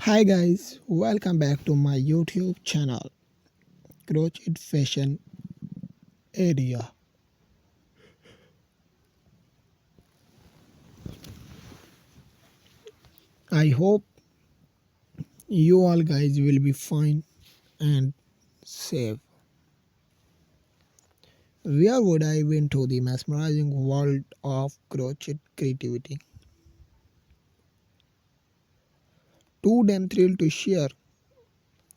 Hi guys, welcome back to my YouTube channel, Crochet Fashion Area. I hope you all guys will be fine and safe. Where would I dive into the mesmerizing world of crochet creativity? Too damn thrilled to share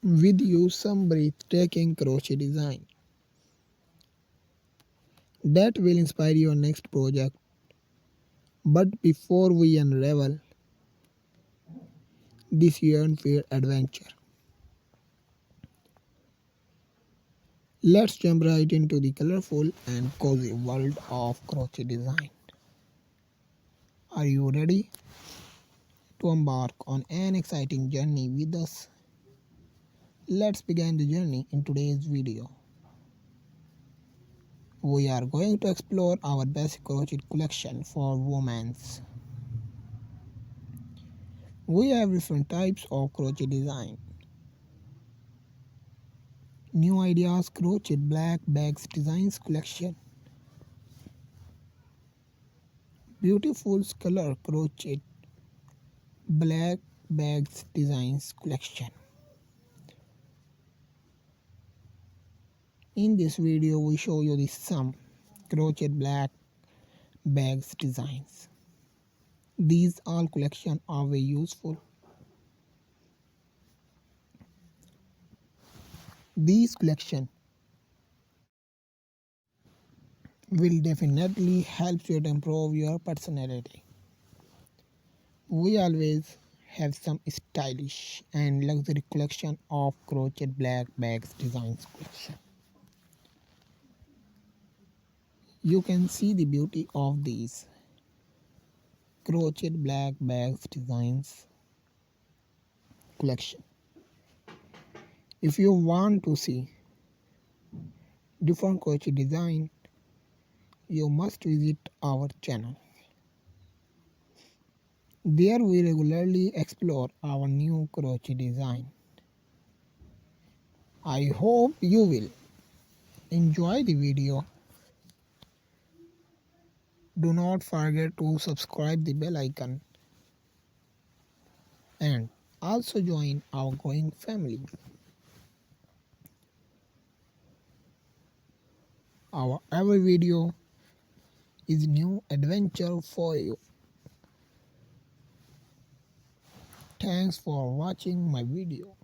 with you some breathtaking crochet design that will inspire your next project. But before we unravel this yarn-filled adventure, let's jump right into the colorful and cozy world of crochet design. Are you ready to embark on an exciting journey with us? Let's begin the journey in today's video. We are going to explore our basic crochet collection for women. We have different types of crochet design. New Ideas Crochet Black Bags Designs Collection. Beautiful Color Crochet Black Bags Designs Collection. In this video, we show you some crochet black bags designs. These all collection are very useful. These collection will definitely help you to improve your personality. We always have some stylish and luxury collection of crochet black bags designs collection. You can see the beauty of these crochet black bags designs collection. If you want to see different crochet design, you must visit our channel. There we regularly explore our new crochet design. I hope you will enjoy the video. Do not forget to subscribe the bell icon and also join our growing family. Our every video is new adventure for you. Thanks for watching my video.